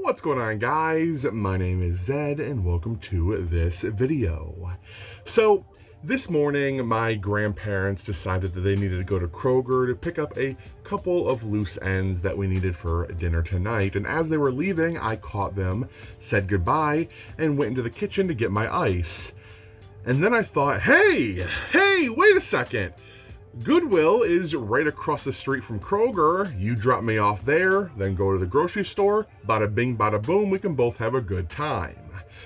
What's going on, guys? My name is Zed and welcome to this video. So this morning my grandparents decided that they needed to go to Kroger to pick up a couple of loose ends that we needed for dinner tonight, and as they were leaving I caught them, said goodbye, and went into the kitchen to get my ice. And then I thought, hey, wait a second. Goodwill is right across the street from Kroger. You drop me off there, then go to the grocery store. Bada bing, bada boom, we can both have a good time.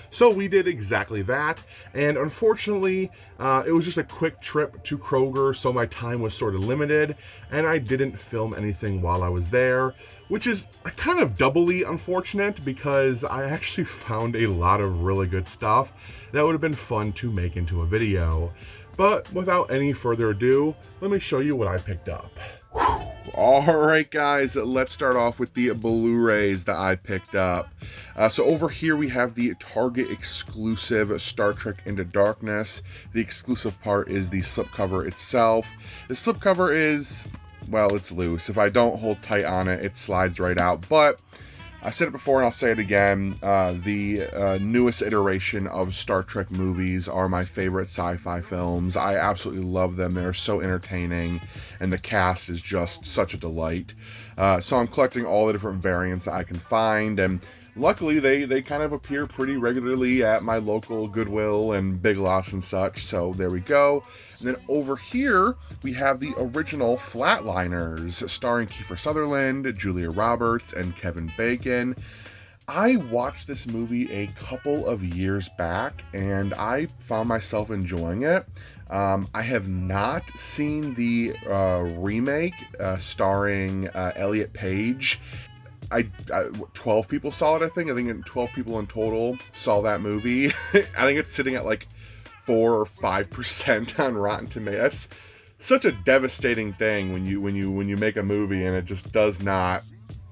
So we did exactly that, and unfortunately, it was just a quick trip to Kroger, so my time was sort of limited, and I didn't film anything while I was there, which is kind of doubly unfortunate because I actually found a lot of really good stuff that would have been fun to make into a video. But without any further ado, let me show you what I picked up. Alright guys, let's start off with the Blu-rays that I picked up. So over here we have the Target exclusive Star Trek Into Darkness. The exclusive part is the slipcover itself. The slipcover is, well, it's loose. If I don't hold tight on it, it slides right out. But I said it before and I'll say it again, the newest iteration of Star Trek movies are my favorite sci-fi films. I absolutely love them. They're so entertaining, and the cast is just such a delight. So I'm collecting all the different variants that I can find, and luckily they kind of appear pretty regularly at my local Goodwill and Big Lots and such, so there we go. And then over here, we have the original Flatliners, starring Kiefer Sutherland, Julia Roberts, and Kevin Bacon. I watched this movie a couple of years back, and I found myself enjoying it. I have not seen the remake starring Elliot Page. 12 people saw it, I think 12 people in total saw that movie. I think it's sitting at like 4 or 5% on Rotten Tomatoes. Such a devastating thing when you make a movie and it just does not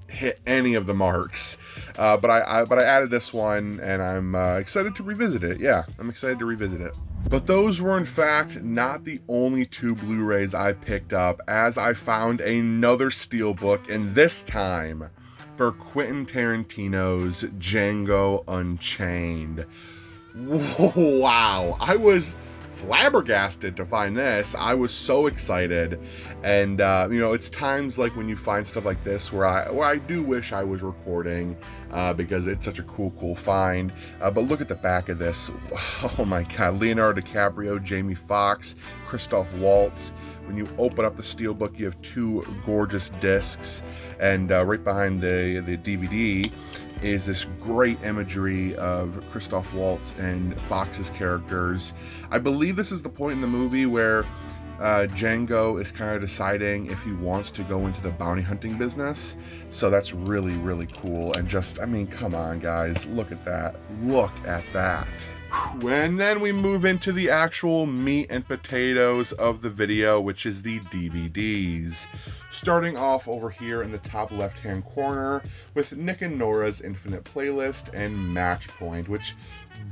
hit any of the marks. But I added this one, and I'm excited to revisit it. Yeah, I'm excited to revisit it. But those were in fact not the only two Blu-rays I picked up, as I found another Steelbook, and this time for Quentin Tarantino's Django Unchained. Wow, I was flabbergasted to find this. I was so excited, and you know, it's times like when you find stuff like this where I do wish I was recording, because it's such a cool find. But look at the back of this. Oh my god, Leonardo DiCaprio, Jamie Foxx, Christoph Waltz. When you open up the Steelbook, you have two gorgeous discs, and right behind the DVD is this great imagery of Christoph Waltz and Fox's characters. I believe this is the point in the movie where Django is kind of deciding if he wants to go into the bounty hunting business. So that's really cool. And just, I mean, come on guys, look at that. Look at that. And then we move into the actual meat and potatoes of the video, which is the DVDs. Starting off over here in the top left-hand corner with Nick and Nora's Infinite Playlist and Match Point, which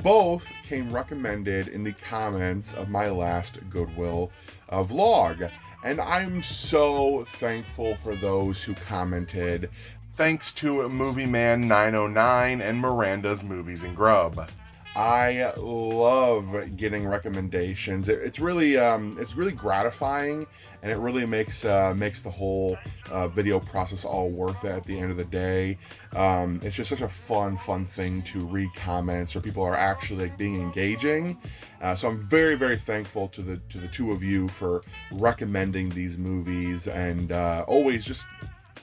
both came recommended in the comments of my last Goodwill vlog. And I'm so thankful for those who commented. Thanks to Movie Man 909 and Miranda's Movies and Grub. I love getting recommendations. It's really gratifying, and it really makes the whole video process all worth it at the end of the day. It's just such a fun thing to read comments where people are actually like being engaging. So I'm very thankful to the two of you for recommending these movies, and always just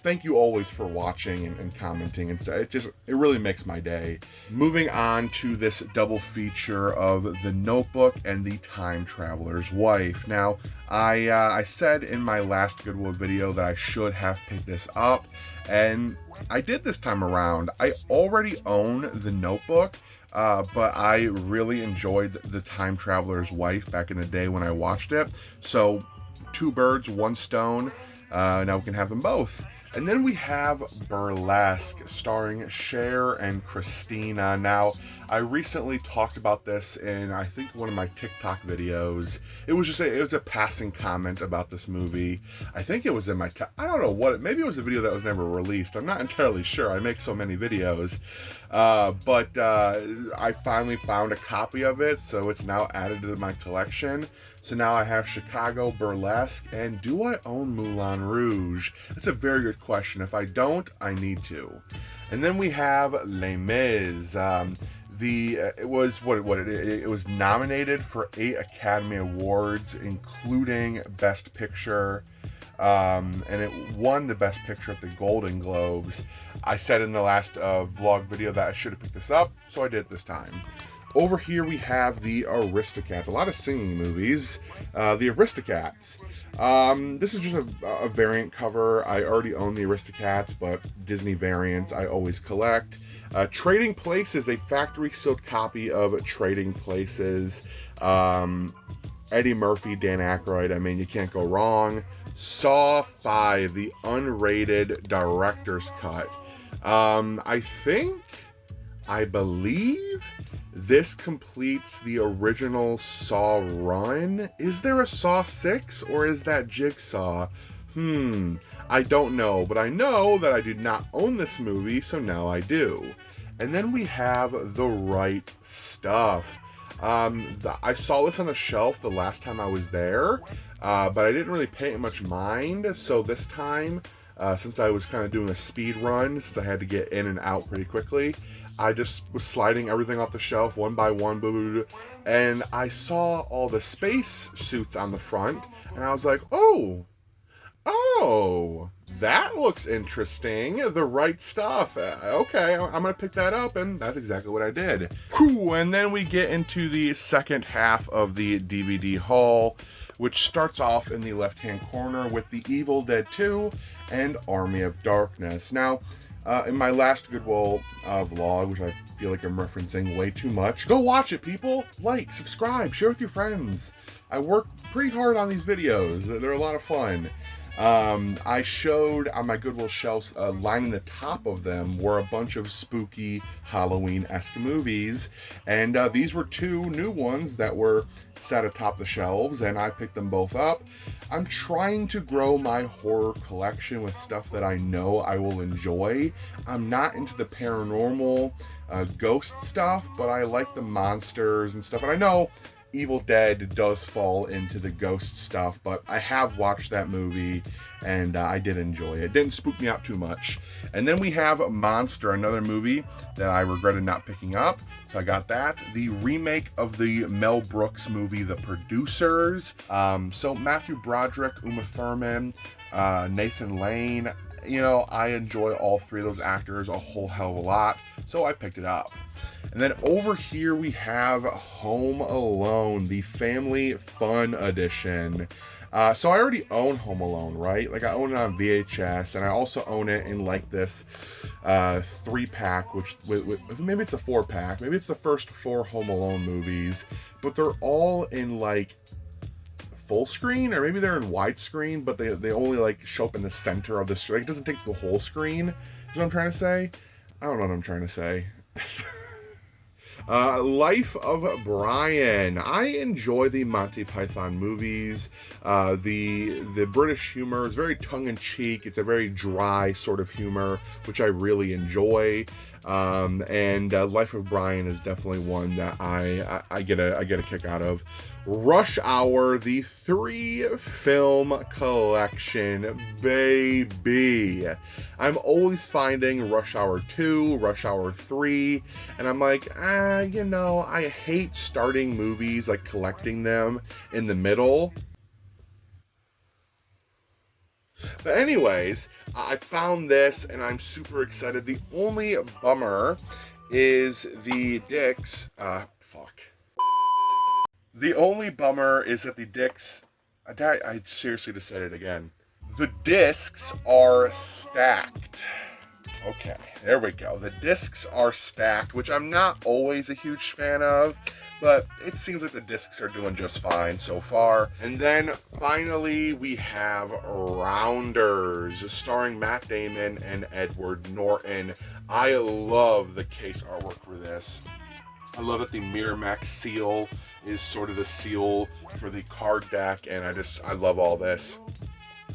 thank you always for watching and commenting and stuff. It really makes my day. Moving on to this double feature of The Notebook and The Time Traveler's Wife. Now, I said in my last Goodwill video that I should have picked this up, and I did this time around. I already own The Notebook, but I really enjoyed The Time Traveler's Wife back in the day when I watched it. So, two birds, one stone. Now we can have them both. And then we have Burlesque, starring Cher and Christina. Now, I recently talked about this in, I think, one of my TikTok videos. It was a passing comment about this movie. I think it was in my, I don't know what, maybe it was a video that was never released. I'm not entirely sure. I make so many videos. But I finally found a copy of it, so it's now added to my collection. So now I have Chicago Burlesque, and do I own Moulin Rouge? That's a very good question. If I don't, I need to. And then we have Les Mis. It was nominated for 8 Academy Awards, including Best Picture, and it won the Best Picture at the Golden Globes. I said in the last vlog video that I should have picked this up, so I did this time. Over here we have the Aristocats, a lot of singing movies. The Aristocats. This is just a variant cover. I already own the Aristocats, but Disney variants I always collect. Trading Places, a factory-sealed copy of Trading Places. Eddie Murphy, Dan Aykroyd, I mean, you can't go wrong. Saw 5, the unrated director's cut. I believe this completes the original Saw run. Is there a Saw 6, or is that Jigsaw? I don't know, but I know that I did not own this movie, so now I do. And then we have The Right Stuff. I saw this on the shelf the last time I was there, but I didn't really pay it much mind, so this time, since I was kind of doing a speed run, since I had to get in and out pretty quickly, I just was sliding everything off the shelf one by one, and I saw all the space suits on the front, and I was like, oh, that looks interesting. The Right Stuff. Okay, I'm going to pick that up, and that's exactly what I did. Whew, and then we get into the second half of the DVD haul, which starts off in the left-hand corner with The Evil Dead 2 and Army of Darkness. Now, in my last Goodwill vlog, which I feel like I'm referencing way too much, go watch it, people! Like, subscribe, share with your friends. I work pretty hard on these videos. They're a lot of fun. I showed on my Goodwill shelves, lining the top of them were a bunch of spooky Halloween-esque movies, and these were 2 new ones that were set atop the shelves, and I picked them both up. I'm trying to grow my horror collection with stuff that I know I will enjoy. I'm not into the paranormal, ghost stuff, but I like the monsters and stuff, and I know Evil Dead does fall into the ghost stuff, but I have watched that movie, and I did enjoy it. It didn't spook me out too much. And then we have Monster, another movie that I regretted not picking up, so I got that. The remake of the Mel Brooks movie, The Producers. So Matthew Broderick, Uma Thurman, Nathan Lane. You know, I enjoy all 3 of those actors a whole hell of a lot, so I picked it up. And then over here we have Home Alone, the Family Fun Edition. So I already own Home Alone, right? Like, I own it on VHS, and I also own it in like this 3-pack, which maybe it's a 4-pack. Maybe it's the first 4 Home Alone movies, but they're all in like full screen, or maybe they're in widescreen, but they only like show up in the center of the screen. Like, it doesn't take the whole screen, is what I'm trying to say. I don't know what I'm trying to say. Life of Brian. I enjoy the Monty Python movies. The British humor is very tongue-in-cheek. It's a very dry sort of humor, which I really enjoy. And Life of Brian is definitely one that I get a kick out of. Rush Hour, the 3-film collection, baby. I'm always finding Rush Hour 2, Rush Hour 3, and I'm like, you know, I hate starting movies, like collecting them in the middle. But anyways, I found this, and I'm super excited. The only bummer is the discs. The only bummer is that the discs. I seriously just said it again. The discs are stacked. Okay, there we go. The discs are stacked, which I'm not always a huge fan of, but it seems like the discs are doing just fine so far. And then finally we have Rounders, starring Matt Damon and Edward Norton. I love the case artwork for this. I love that the Miramax seal is sort of the seal for the card deck, and I love all this.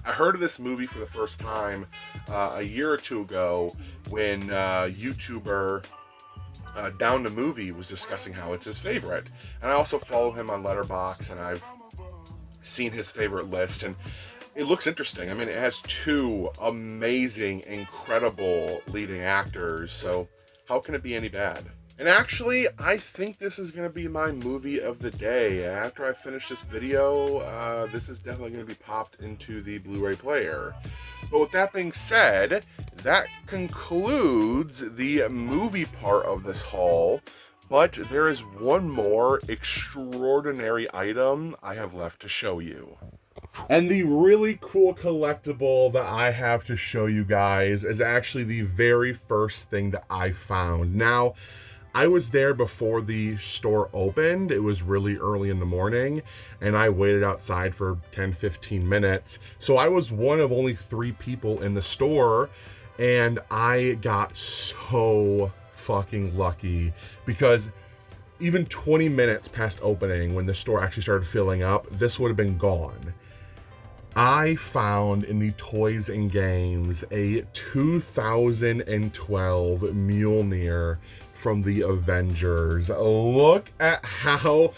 I heard of this movie for the first time a year or two ago when YouTuber Down the Movie was discussing how it's his favorite. And I also follow him on Letterboxd, and I've seen his favorite list, and it looks interesting. I mean, it has two amazing, incredible leading actors, so how can it be any bad? And actually, I think this is going to be my movie of the day. After I finish this video, this is definitely going to be popped into the Blu-ray player. But with that being said, that concludes the movie part of this haul. But there is one more extraordinary item I have left to show you. And the really cool collectible that I have to show you guys is actually the very first thing that I found. Now, I was there before the store opened. It was really early in the morning, and I waited outside for 10-15 minutes. So I was one of only 3 people in the store, and I got so fucking lucky because even 20 minutes past opening, when the store actually started filling up, this would have been gone. I found in the Toys and Games a 2012 Mjolnir from the Avengers. Look at how,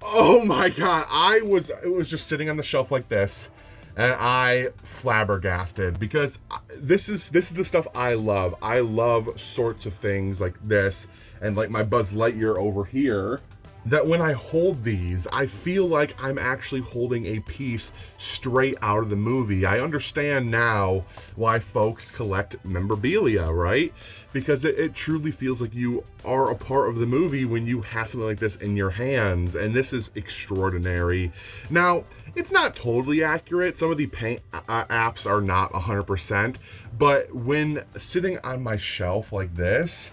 oh my god, it was just sitting on the shelf like this, and I flabbergasted because this is the stuff I love. I love sorts of things like this, and like my Buzz Lightyear over here, that when I hold these, I feel like I'm actually holding a piece straight out of the movie. I understand now why folks collect memorabilia, right? Because it truly feels like you are a part of the movie when you have something like this in your hands, and this is extraordinary. Now, it's not totally accurate. Some of the paint apps are not 100%, but when sitting on my shelf like this,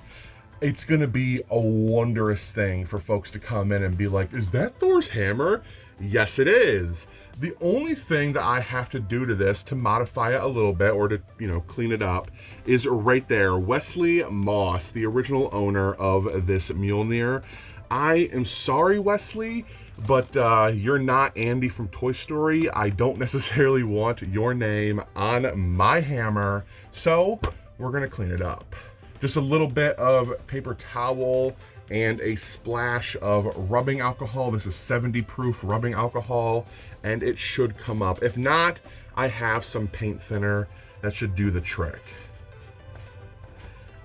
it's going to be a wondrous thing for folks to come in and be like, is that Thors Hammer? Yes, it is. The only thing that I have to do to this to modify it a little bit, or to, clean it up, is right there. Wesley Moss, the original owner of this Mjolnir. I am sorry, Wesley, but you're not Andy from Toy Story. I don't necessarily want your name on my hammer, so we're going to clean it up. Just a little bit of paper towel and a splash of rubbing alcohol. This is 70 proof rubbing alcohol, and it should come up. If not, I have some paint thinner that should do the trick.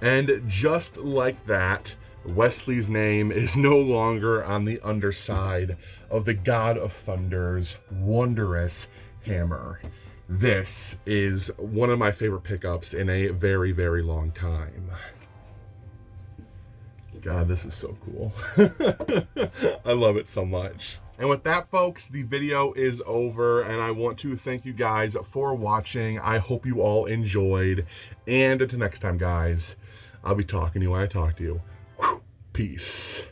And just like that, Wesley's name is no longer on the underside of the God of Thunder's wondrous hammer. This is one of my favorite pickups in a very, very long time. God, this is so cool. I love it so much. And with that, folks, the video is over, and I want to thank you guys for watching. I hope you all enjoyed. And until next time, guys, I'll be talking to you when I talk to you. Peace.